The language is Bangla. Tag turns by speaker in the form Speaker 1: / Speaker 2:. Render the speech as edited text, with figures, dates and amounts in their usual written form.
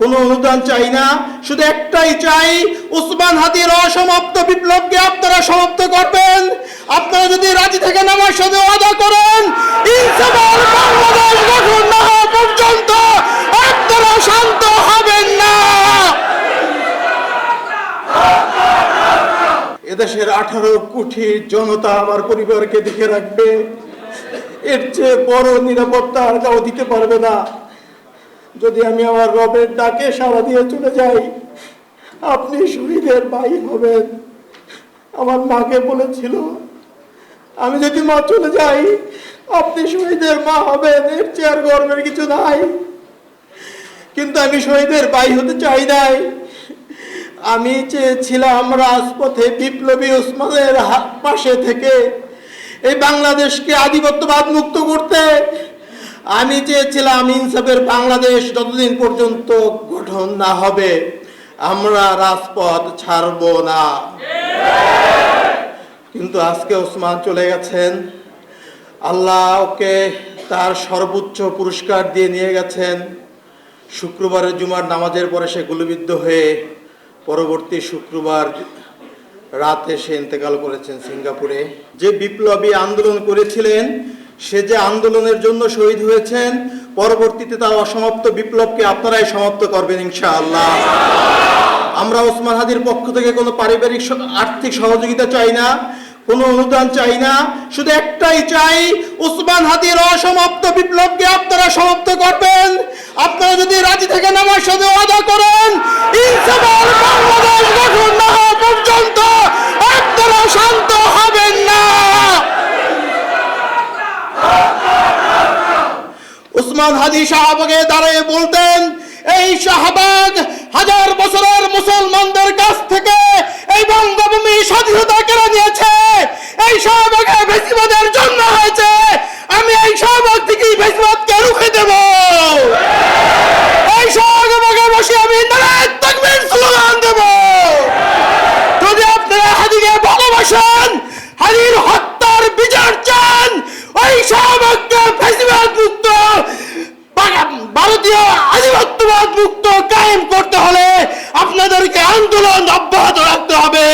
Speaker 1: কোনো অনুদান চাই না, শুধু একটাই চাই, উসমান হাদির অসমাপ্ত বিপ্লবকে আপনারা সমাপ্ত করবেন। আপনারা যদি রাজি থাকেন আমার সাথে ওয়াদা করেন, ইনসাফের বাংলাদেশ গঠন না হওয়া পর্যন্ত আপনারা শান্ত হবেন না। এদেশের 18 কোটি জনতা আমার পরিবারকে দেখে রাখবে, এর চেয়ে বড় নিরাপত্তা আর কেউ দিতে পারবে না। যদি আমি আমার রবের ডাকে সাড়া দিয়ে চলে যাই, আপনি শহীদের ভাই হবেন। আমার মাকে বলেছিল, আমি যদি মা চলে যাই আপনি শহীদের মা হবেন, এর চেয়ে আর গর্বের কিছু নাই। কিন্তু আমি শহীদের ভাই হতে চাই নাই। আমি চেয়েছিলাম রাজপথে বিপ্লবী ওসমানের পাশে থেকে এই বাংলাদেশকে আধিপত্যবাদ মুক্ত করতে। আমি চেয়েছিলাম ইনসাফের বাংলাদেশ যতদিন পর্যন্ত গঠন না হবে আমরা রাজপথ ছাড়ব না। কিন্তু আজকে ওসমান চলে গেছেন, আল্লাহ ওকে তার সর্বোচ্চ পুরস্কার দিয়ে নিয়ে গেছেন। শুক্রবারের জুমার নামাজের পরে সে গুলিবিদ্ধ হয়ে পরবর্তী শুক্রবার রাতে সে ইন্তেকাল করেছেন সিঙ্গাপুরে। যে বিপ্লবী আন্দোলন করেছিলেন, সে যে আন্দোলনের জন্য শহীদ হয়েছেন, পরবর্তীতে তার অসমাপ্ত বিপ্লবকে আপনারাই সমাপ্ত করবেন ইনশাআল্লাহ। আমরা ওসমান হাদির পক্ষ থেকে কোনো পারিবারিক আর্থিক সহযোগিতা চাই না, কোনো অনুদান চাই না, শুধু একটাই চাই, ওসমান হাদির অসমাপ্ত বিপ্লবকে আপনারা সমাপ্ত করবেন। আপনারা যদি রাজি থাকেন আমার সাথে ওয়াদা করেন, ইনসাফের বাংলাদেশ গঠন না হওয়া পর্যন্ত আপনারা শান্ত হবেন না। উসমান হাদি শাহবাগে দাঁড়িয়ে বলতেন, এই শাহবাগ হাজার বছরের মুসলমানদের কাছ থেকে এই বঙ্গভূমি স্বাধীনতা কেড়ে নিয়েছে। এই শাহবাগে ফ্যাসিবাদের জন্ম হয়েছে, আমি এই শাহবাগ থেকে ফ্যাসিবাদকে রুখে দেব। এই শাহবাগে বসে আমি নারায়ে তাকবীর স্লোগান দেব। যদি আপনারা হাদিকে ভালোবাসেন, হাদির হত্যার বিচার চান, ওই শাহবাগকে ফ্যাসিবাদ মুক্ত, ভারতীয় আধিপত্যবাদ মুক্ত কায়েম করতে হলে আপনাদেরকে আন্দোলন অব্যাহত রাখতে হবে।